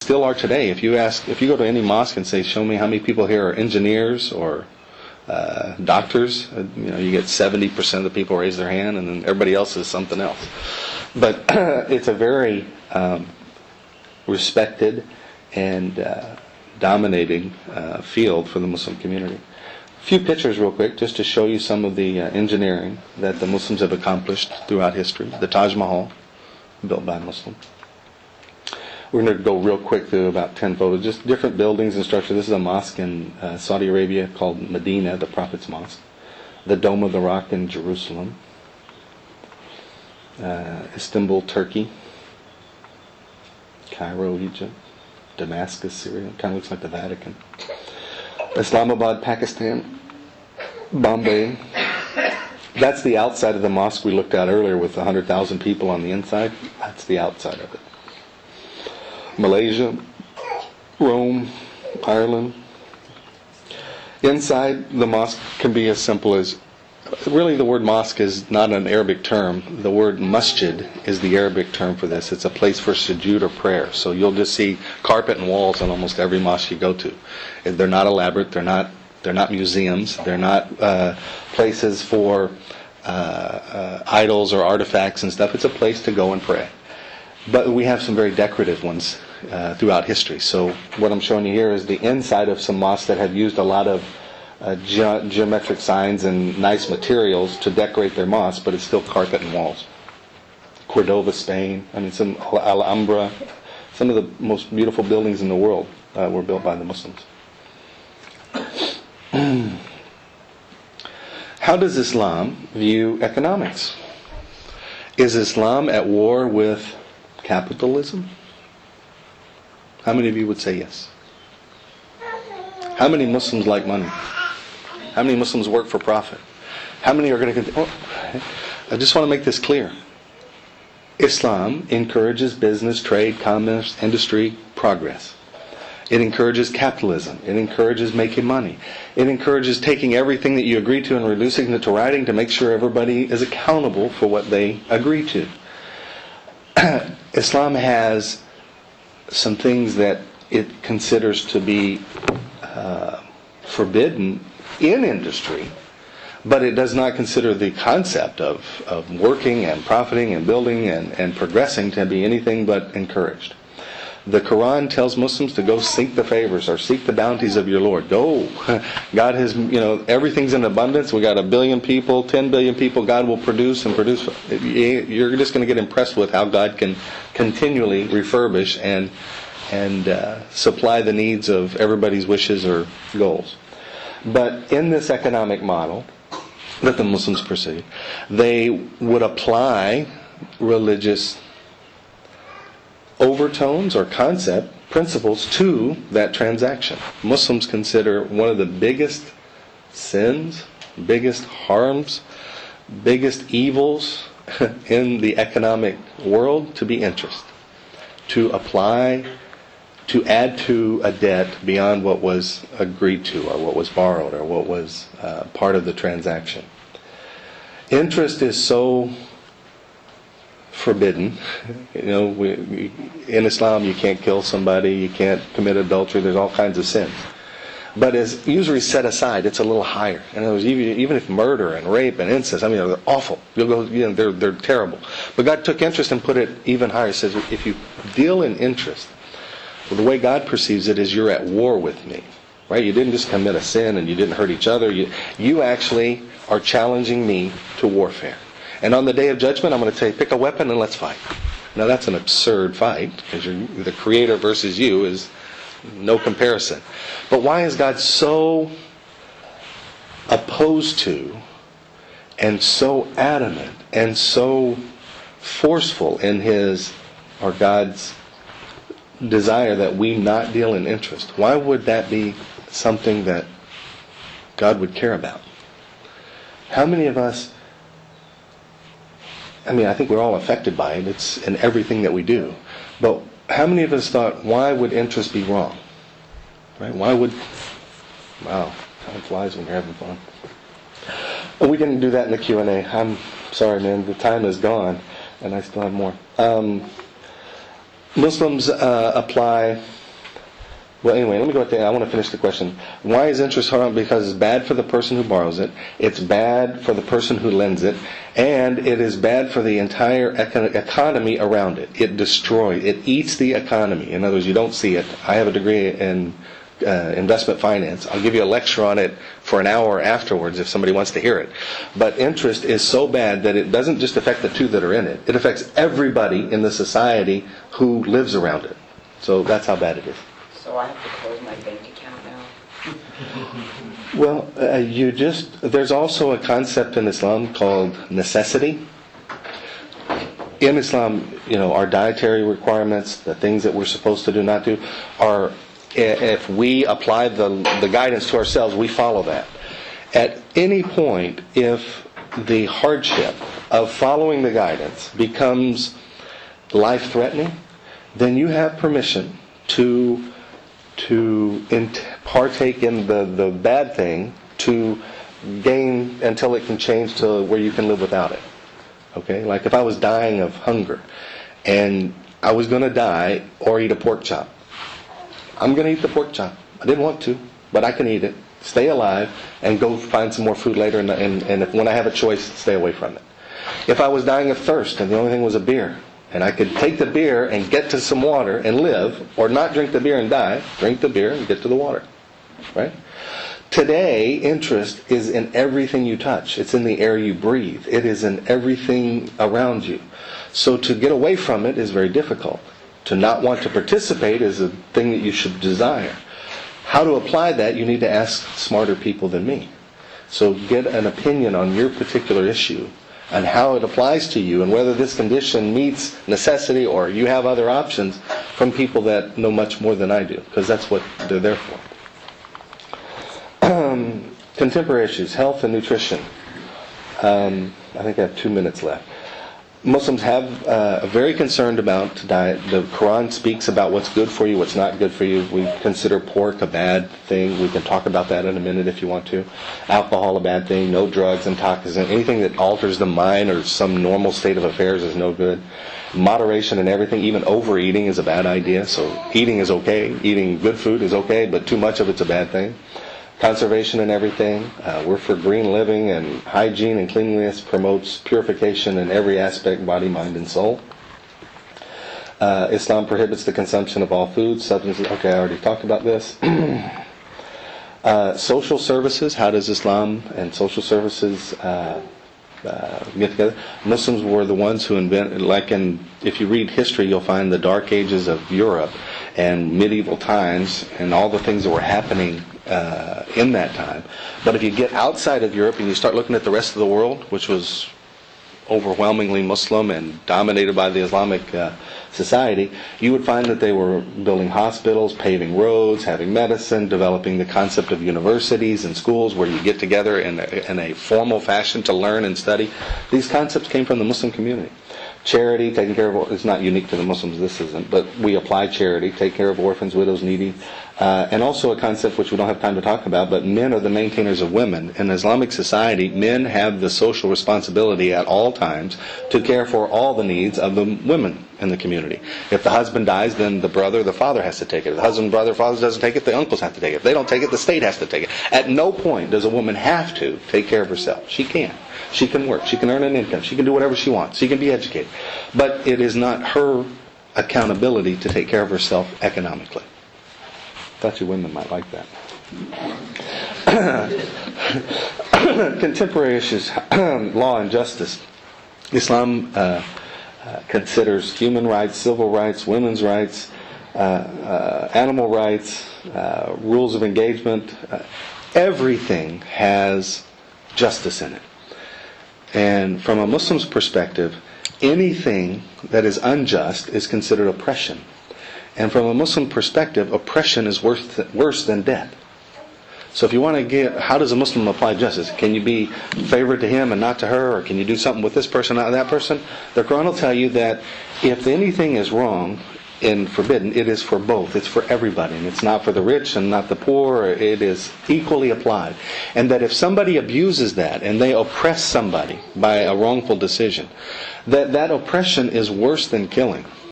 Still are today. If you go to any mosque and say, show me how many people here are engineers or doctors, you get 70% of the people raise their hand, and then everybody else is something else. But it's a very respected and dominating field for the Muslim community. A few pictures real quick just to show you some of the engineering that the Muslims have accomplished throughout history. The Taj Mahal, built by a Muslim. We're going to go real quick through about 10 photos, just different buildings and structure. This is a mosque in Saudi Arabia called Medina, the Prophet's Mosque. The Dome of the Rock in Jerusalem. Istanbul, Turkey. Cairo, Egypt. Damascus, Syria. Kind of looks like the Vatican. Islamabad, Pakistan. Bombay. That's the outside of the mosque we looked at earlier with 100,000 people on the inside. That's the outside of it. Malaysia, Rome, Ireland. Inside the mosque can be as simple as, really the word mosque is not an Arabic term. The word masjid is the Arabic term for this. It's a place for sujood or prayer. So you'll just see carpet and walls on almost every mosque you go to. They're not elaborate. They're not museums. They're not places for idols or artifacts and stuff. It's a place to go and pray. But we have some very decorative ones throughout history. So what I'm showing you here is the inside of some mosques that have used a lot of geometric signs and nice materials to decorate their mosques, but it's still carpet and walls. Cordova, Spain. Some Alhambra. Some of the most beautiful buildings in the world were built by the Muslims. How does Islam view economics? Is Islam at war with capitalism? How many of you would say yes? How many Muslims like money? How many Muslims work for profit? How many are going to... I just want to make this clear. Islam encourages business, trade, commerce, industry, progress. It encourages capitalism. It encourages making money. It encourages taking everything that you agree to and reducing it to writing to make sure everybody is accountable for what they agree to. Islam has some things that it considers to be forbidden in industry, but it does not consider the concept of working and profiting and building and progressing to be anything but encouraged. The Quran tells Muslims to go seek the favors or seek the bounties of your Lord. Go. God has, everything's in abundance. We got 1 billion people, 10 billion people. God will produce and produce. You're just going to get impressed with how God can continually refurbish and supply the needs of everybody's wishes or goals. But in this economic model that the Muslims pursue, they would apply religious overtones or concept principles to that transaction. Muslims consider one of the biggest sins, biggest harms, biggest evils in the economic world to be interest. To apply, to add to a debt beyond what was agreed to or what was borrowed or what was part of the transaction. Interest is so forbidden. In Islam you can't kill somebody, you can't commit adultery, there's all kinds of sins. But as usually set aside, it's a little higher. And it was even if murder and rape and incest, they're awful. They're terrible. But God took interest and put it even higher. He says, if you deal in interest, well, the way God perceives it is you're at war with me. Right? You didn't just commit a sin and you didn't hurt each other. You actually are challenging me to warfare. And on the day of judgment, I'm going to say, pick a weapon and let's fight. Now that's an absurd fight, because the Creator versus you is no comparison. But why is God so opposed to and so adamant and so forceful in God's desire that we not deal in interest? Why would that be something that God would care about? How many of us... I think we're all affected by it. It's in everything that we do. But how many of us thought, why would interest be wrong? Right? Why would... Wow, time flies when you're having fun. Well, we didn't do that in the Q&A. I'm sorry, man. The time is gone, and I still have more. Muslims apply. Well, anyway, let me go at I want to finish the question. Why is interest haram? Because it's bad for the person who borrows it, it's bad for the person who lends it, and it is bad for the entire economy around it. It eats the economy. In other words, you don't see it. I have a degree in investment finance. I'll give you a lecture on it for an hour afterwards if somebody wants to hear it. But interest is so bad that it doesn't just affect the two that are in it. It affects everybody in the society who lives around it. So that's how bad it is. So I have to close my bank account now? Well, there's also a concept in Islam called necessity. In Islam, our dietary requirements, the things that we're supposed to do, not do, are, if we apply the guidance to ourselves, we follow that. At any point, if the hardship of following the guidance becomes life-threatening, then you have permission to partake in the bad thing to gain until it can change to where you can live without it. Okay? Like if I was dying of hunger and I was going to die or eat a pork chop, I'm going to eat the pork chop. I didn't want to, but I can eat it, stay alive, and go find some more food later, and when I have a choice, stay away from it. If I was dying of thirst and the only thing was a beer, and I could take the beer and get to some water and live, or not drink the beer and die, drink the beer and get to the water. Right? Today, interest is in everything you touch. It's in the air you breathe. It is in everything around you. So to get away from it is very difficult. To not want to participate is a thing that you should desire. How to apply that, you need to ask smarter people than me. So get an opinion on your particular issue and how it applies to you and whether this condition meets necessity or you have other options from people that know much more than I do, because that's what they're there for. Contemporary issues, health and nutrition. I think I have 2 minutes left. Muslims are very concerned about diet. The Quran speaks about what's good for you, what's not good for you. We consider pork a bad thing. We can talk about that in a minute if you want to. Alcohol a bad thing. No drugs, intoxicants. Anything that alters the mind or some normal state of affairs is no good. Moderation in everything. Even overeating is a bad idea. So eating is okay. Eating good food is okay, but too much of it's a bad thing. Conservation in everything. We're for green living, and hygiene and cleanliness promotes purification in every aspect, body, mind, and soul. Islam prohibits the consumption of all foods, substances. Okay, I already talked about this. Social services. How does Islam and social services get together? Muslims were the ones who invented, if you read history, you'll find the dark ages of Europe and medieval times and all the things that were happening in that time. But if you get outside of Europe and you start looking at the rest of the world, which was overwhelmingly Muslim and dominated by the Islamic society, you would find that they were building hospitals, paving roads, having medicine, developing the concept of universities and schools where you get together in a formal fashion to learn and study. These concepts came from the Muslim community. Charity, taking care of, it's not unique to the Muslims, this isn't, but we apply charity, take care of orphans, widows, needy. And also a concept which we don't have time to talk about, but men are the maintainers of women. In Islamic society, men have the social responsibility at all times to care for all the needs of the women in the community. If the husband dies, then the brother, the father has to take it. If the husband, brother, father doesn't take it, the uncles have to take it. If they don't take it, the state has to take it. At no point does a woman have to take care of herself. She can. She can work. She can earn an income. She can do whatever she wants. She can be educated. But it is not her accountability to take care of herself economically. I thought you women might like that. Contemporary issues, law and justice. Islam considers human rights, civil rights, women's rights, animal rights, rules of engagement. Everything has justice in it. And from a Muslim's perspective, anything that is unjust is considered oppression. And from a Muslim perspective, oppression is worse than death. So if you want to get, how does a Muslim apply justice? Can you be favored to him and not to her? Or can you do something with this person, not that person? The Quran will tell you that if anything is wrong and forbidden, it is for both. It's for everybody. And it's not for the rich and not the poor. It is equally applied. And that if somebody abuses that and they oppress somebody by a wrongful decision, that oppression is worse than killing.